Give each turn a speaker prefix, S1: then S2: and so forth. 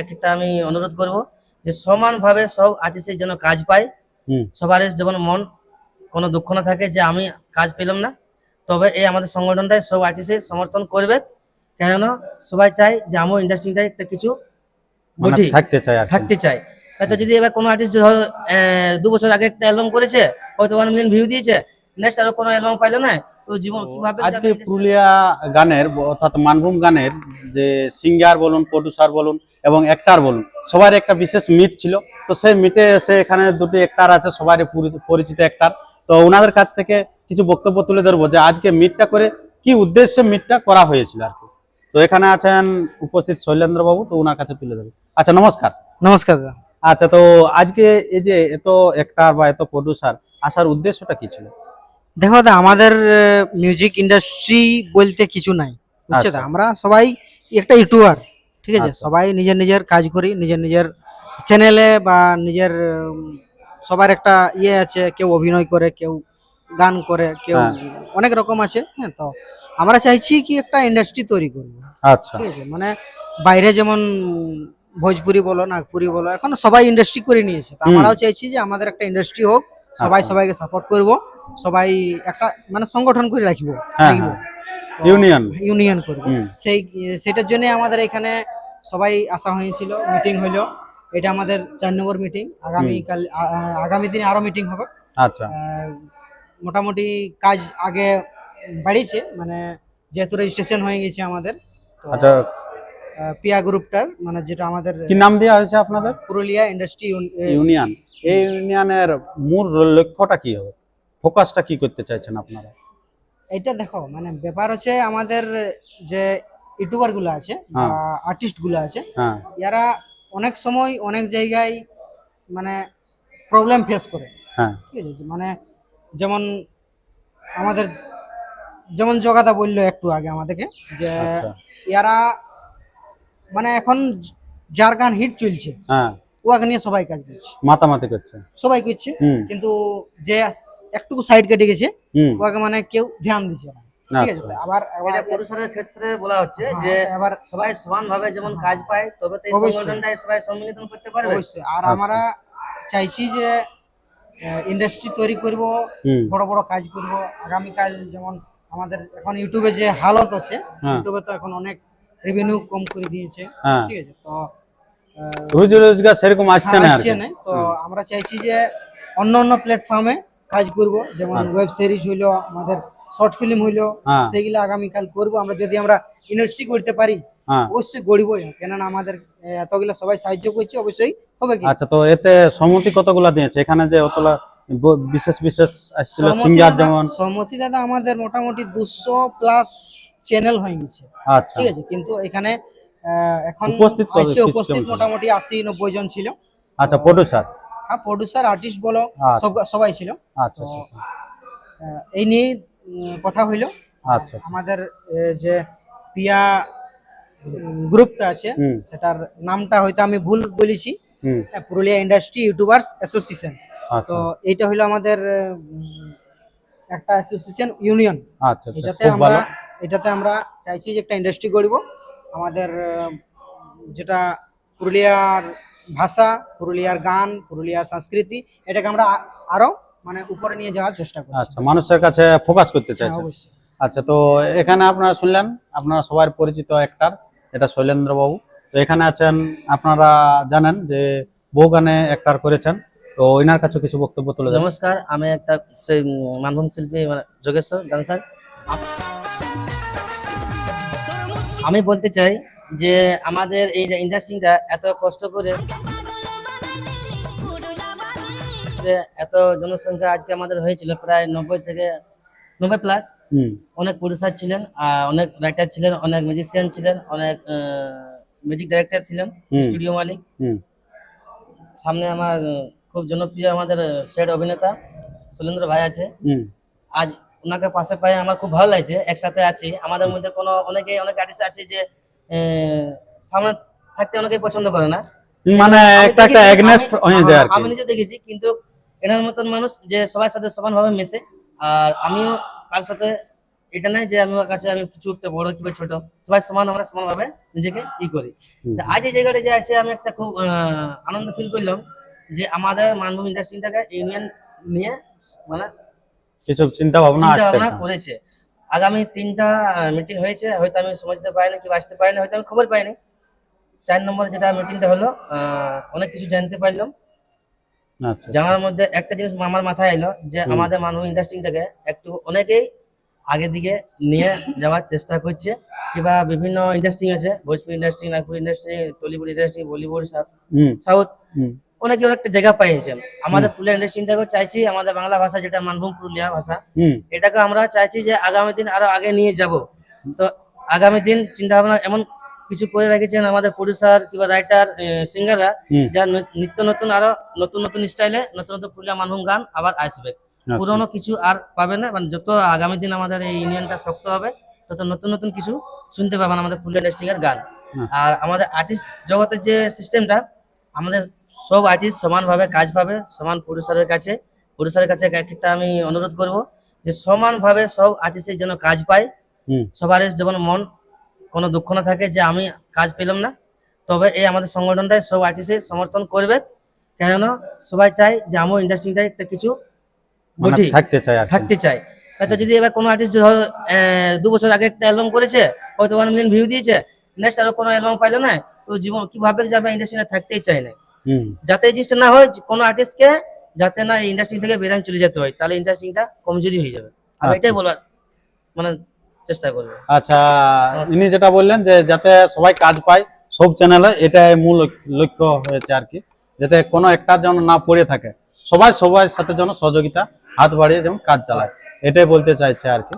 S1: একটা আমি অনুরোধ করব যে সমানভাবে সব আর্টিস্টের জন্য কাজ পায়, সবার যেমন মন কোনো দুঃখ না থাকে যে আমি কাজ পেলাম না। তবে এই আমাদের সংগঠনটাই সব আর্টিস্টের সমর্থন করবে, কেননা সবাই চায় যে আমার ইন্ডাস্ট্রিটাই একটা কিছু বুঝি থাকতে চায়। হয়তো যদি এবার কোনো আর্টিস্ট 2 বছর আগে একটা অ্যালবাম করেছে, হয়তো 1 মিলিয়ন ভিউ দিয়েছে, নেক্সট আরো কোনো অ্যালবাম পাইলো না, তো জীবন কিভাবে
S2: আজকে পুরুলিয়া গানের অর্থাৎ মানভূম গানের যে সিঙ্গার বলুন, প্রডিউসার বলুন এবং অ্যাক্টর বলুন, সবার একটা বিশেষ মিট ছিল। তো সেই মিটে এসে এখানে দুটি অ্যাক্টর আছে, সবারই পরিচিত অ্যাক্টর। তো ওনাদের কাছ থেকে কিছু বক্তব্য তুলে ধরবো যে আজকে মিটটা করে কি উদ্দেশ্যে মিটটা করা হয়েছিল আর কি। তো এখানে আছেন উপস্থিত শৈলেন্দ্র বাবু, তো ওনার কাছে তুলে ধরবো। আচ্ছা, নমস্কার।
S3: নমস্কার দাদা।
S2: আচ্ছা, তো আজকে এই যে এত অ্যাক্টর বা এত প্রডিউসার আসার উদ্দেশ্যটা কি ছিল?
S3: দেখো দাদা, আমাদের মিউজিক ইন্ডাস্ট্রি বলতে কিছু নাই, বুঝছো তো। আমরা সবাই একটা ইউটিউবার, ঠিক আছে। সবাই নিজের নিজের কাজ করি, নিজের নিজের চ্যানেলে বা নিজের সবার একটা ইয়ে আছে। কেউ অভিনয় করে, কেউ গান করে, কেউ অনেক রকম আছে। হ্যাঁ, তো আমরা চাইছি কি একটা ইন্ডাস্ট্রি তৈরি করবো।
S2: আচ্ছা,
S3: ঠিক আছে, মানে বাইরে যেমন ভোজপুরি বলো, নাগপুরি বলো, এখন সবাই ইন্ডাস্ট্রি করে নিয়েছে। তো আমরাও চাইছি যে আমাদের একটা ইন্ডাস্ট্রি হোক, সবাই সবাইকে সাপোর্ট করব, সবাই একটা মানে সংগঠন করে রাখবো, ইউনিয়ন করব। সেটার জন্য আমাদের এখানে সবাই আসা হয়েছিল, মিটিং হইলো। এটা আমাদের 4 নম্বর মিটিং। আগামী দিনে আরো মিটিং হবে।
S2: আচ্ছা,
S3: মোটামুটি কাজ আগে বাড়িয়েছে, মানে যেহেতু রেজিস্ট্রেশন হয়ে গেছে আমাদের।
S2: আচ্ছা,
S3: পিয়া গ্রুপটার মানে যেটা আমাদের
S2: কি নাম দেওয়া হয়েছে আপনাদের?
S3: Purulia industry
S2: union. এই ইউনিয়নের মূল লক্ষ্যটা কি হবে, ফোকাসটা কি করতে চাইছেন আপনারা?
S3: এটা দেখো, মানে ব্যাপার হচ্ছে আমাদের যে ইউটিউবার গুলো আছে বা আর্টিস্ট গুলো আছে, এরা অনেক সময় অনেক জায়গায় মানে প্রবলেম ফেস করে। ঠিক আছে, মানে যেমন আমাদের যেমন জগাদা বললো একটু আগে আমাদেরকে যে এরা মানে এখন যার গান হিট চলছে ওকে নিয়ে সবাই কাজ করছে,
S2: মাতামাতি করছে,
S3: সবাই করছে, কিন্তু যে একটু সাইড কেটে গেছে ওকে মানে কেউ ধ্যান দিচ্ছে না। ঠিক আছে, আবার
S1: পুরুষের ক্ষেত্রে বলা হচ্ছে যে এবার সবাই সমানভাবে যেমন কাজ পায়, তবে তো এই সংগঠনটাই সবাই সম্মিলিত করতে পারবে।
S3: অবশ্যই। আর আমরা চাইছি যে ইন্ডাস্ট্রি তৈরি করব, বড় বড় কাজ করব। আগামীকাল যেমন আমাদের এখন ইউটিউবে যে হালত আছে, ইউটিউবে তো এখন অনেক রেভিনিউ কম করে দিয়েছে। ঠিক আছে, তো
S2: রোজগার সেরকম আসছে না।
S3: তো আমরা চাইছি যে অন্য অন্য প্ল্যাটফর্মে কাজ করব, যেমন ওয়েব সিরিজ হইলো, আমাদের শর্ট ফিল্ম হইলো, সেইগুলো আগামীকাল করব। আমরা যদি আমরা ইন্ডাস্ট্রি করতে পারি অবশ্যই গড়বই, কেননা আমাদের এতগুলো সবাই সাহায্য করছে, অবশ্যই হবে।
S2: আচ্ছা, তো এতে সম্মতি কতগুলা দিয়েছে? এখানে যে অতলা বিশেষ বিশেষ আসছিল সিঙ্গার, যেমন
S3: সম্মতি দাদা আমাদের মোটামুটি 200+ চ্যানেল হয়ে গেছে। ঠিক আছে, কিন্তু এখানে এখন আজকে উপস্থিত মোটামুটি 80-90 জন ছিল।
S2: আচ্ছা,
S3: প্রোডিউসার আর্টিস্ট বলো, সবাই ছিল।
S2: আচ্ছা,
S3: এই নিয়ে কথা হইলো।
S2: আচ্ছা,
S3: আমাদের যে পিয়া গ্রুপটা আছে সেটার নামটা হয়তো আমি ভুল বলেছি, পুরুলিয়া ইন্ডাস্ট্রি ইউটিউবার্স অ্যাসোসিয়েশন। তো এইটা হলো আমাদের একটা অ্যাসোসিয়েশন ইউনিয়ন। এটাতে আমরা চাইছি যে একটা ইন্ডাস্ট্রি গড়ব। আমাদের যেটা পুরুলিয়ার ভাষা, পুরুলিয়ার গান, পুরুলিয়ার সংস্কৃতি, এটাকে আমরা আরো মানে উপরে নিয়ে যাওয়ার চেষ্টা করছি।
S2: আচ্ছা, মানুষের কাছে ফোকাস করতে চাইছেন। আচ্ছা, তো এখানে আপনারা শুনলেন, আপনারা সবার পরিচিত অ্যাক্টর এটা শৈলেন্দ্র বাবু। তো এখানে আছেন, আপনারা জানেন যে বহু গানে অ্যাক্টর করেছেন, তো ওনার কাছে কিছু বক্তব্য তুলে দেন।
S1: নমস্কার, আমি একটা মানভূম শিল্পী যোগেশ্বর ডান্সার। আমি বলতে চাই যে আমাদের এই ইন্ডাস্ট্রিটা এত কষ্ট করে, এত জনসংখ্যা আজকে আমাদের হয়েছিল প্রায় 90+ অনেক প্রডিউসার ছিলেন, অনেক রাইটার ছিলেন, অনেক মিউজিশিয়ান ছিলেন, অনেক মিউজিক ডাইরেক্টর ছিলেন, স্টুডিও মালিক। সামনে আমার খুব জনপ্রিয় আমাদের সেট অভিনেতা শৈলেন্দ্র ভাই আছে। আজ ওনাকে পাশে পায়ে আমার খুব ভালো লাগছে। একসাথে আছি, আমাদের মধ্যে কোনো অনেক আর্টিস্ট আছে যে সামনে থাকতে অনেকেই পছন্দ করে না,
S2: মানে একটা এগনেস্ট হয়ে যায় আর কি।
S1: আমি নিজে দেখেছি, কিন্তু এনার মতন মানুষ যে সবার সাথে সমানভাবে মেশে। আর আমিও কার সাথে এটা নয় যে আমার কাছে আমি কিছু একটা বড় কিংবা ছোট, সবাই সমান, আমরা সমানভাবে নিজেকে করি।
S2: হুম।
S1: তা আজ এই জায়গাটা যে এসে আমি একটা খুব আনন্দ ফিল করলাম যে আমাদের মানভূম ইন্ডাস্ট্রিটাকে ইউনিয়ন নিয়ে মানে
S2: কিছু চিন্তা ভাবনা
S1: চিন্তা
S2: আসছে
S1: ভাবনা
S2: এখানে।
S1: করেছে। আগামী 3টা মিটিং হয়েছে, হয়তো আমি সময় দিতে পারিনি কিংবা আসতে পারিনি, হয়তো আমি খবর পাইনি। 4 নম্বর যেটা মিটিংটা হলো, অনেক কিছু জানতে পারলাম।
S2: আচ্ছা
S1: জানার মধ্যে একটা জিনিস আমার মাথায় এলো যে
S2: হুম।
S1: আমাদের মানব ইন্ডাস্ট্রিটাকে একটু অনেকেই আগের দিকে নিয়ে যাওয়ার চেষ্টা করছে, কিংবা বিভিন্ন ইন্ডাস্ট্রি আছে, Bhojpuri industry, Nagpur industry, Tollywood industry, Bollywood,
S2: hmm
S1: south,
S2: hmm
S1: অনেকে অনেকটা জায়গা পাইছে। আমাদের পুরুলিয়া ইন্ডাস্ট্রিটাকেও চাইছি আমাদের বাংলা ভাষা যেটা মানভূম পুরুলিয়া ভাষা,
S2: হুম
S1: এটাকে আমরা চাইছি যে আগামী দিন আরো আগে নিয়ে যাব। তো আগামী দিন চিন্তা ভাবনা এমন কিছু করে রেখেছেন আমাদের প্রডিউসার কিংবা রাইটার, সিঙ্গাররা,
S2: হুম।
S1: যা নিত্য নতুন আরো নতুন নতুন স্টাইলে নতুন নতুন পুরুলিয়া মানভূম গান আবার আসবে।
S2: আচ্ছা।
S1: পুরোনো কিছু আর পাবে না, মানে যত আগামী দিন আমাদের এই ইউনিয়নটা শক্ত হবে তত নতুন নতুন কিছু শুনতে পাবেন আমাদের পুরুলিয়া ইন্ডাস্ট্রির গান। আর আমাদের আর্টিস্ট জগতের যে সিস্টেমটা, আমাদের সব আর্টিস্ট সমানভাবে কাজ পাবে, সমান প্রডিউসারের কাছে। প্রডিউসারের কাছে একটা আমি অনুরোধ করব যে সমানভাবে সব আর্টিস্টের জন্য কাজ পায়,
S2: হুম
S1: সবার যেমন মন কোনো দুঃখ না থাকে যে আমি কাজ পেলাম না। তবে এই আমাদের সংগঠনটাই সব আর্টিস্টের সমর্থন করবে, কেননা সবাই চায় যে আমার ইন্ডাস্ট্রিটাই একটা কিছু
S2: মানে
S1: গঠি
S2: থাকতে চাই আর কি।
S1: থাকতে চায়। হয়তো যদি এবার কোনো আর্টিস্ট 2 বছর আগে একটা অ্যালবাম করেছে, হয়তো 1 মিলিয়ন ভিউ দিয়েছে, নেক্সট আরো কোনো অ্যালবাম পাইলো না, তো জীবন কি ভাবে যে আমি ইন্ডাস্ট্রিতে থাকতেই চাই না।
S2: হুম
S1: যাতে এই জিনিসটা না হয়, কোনো আর্টিস্টকে যাতে না এই ইন্ডাস্ট্রি থেকে বেরান চলে যেতে হয়, তাহলে ইন্ডাস্ট্রিটা কমজোরি হয়ে যাবে। আমি
S2: আচ্ছা।
S1: এটাই বলার মানে চেষ্টা করবো।
S2: আচ্ছা, ইনি যেটা বললেন যে যাতে সবাই কাজ পায় সব চ্যানেলে, এটাই মূল লক্ষ্য হয়েছে আর কি, যাতে কোনো একটা যেন না পড়ে থাকে, সবাই সবার সাথে যেন সহযোগিতা হাত বাড়িয়ে যেমন কাজ চালায়, এটাই বলতে চাইছে আর কি।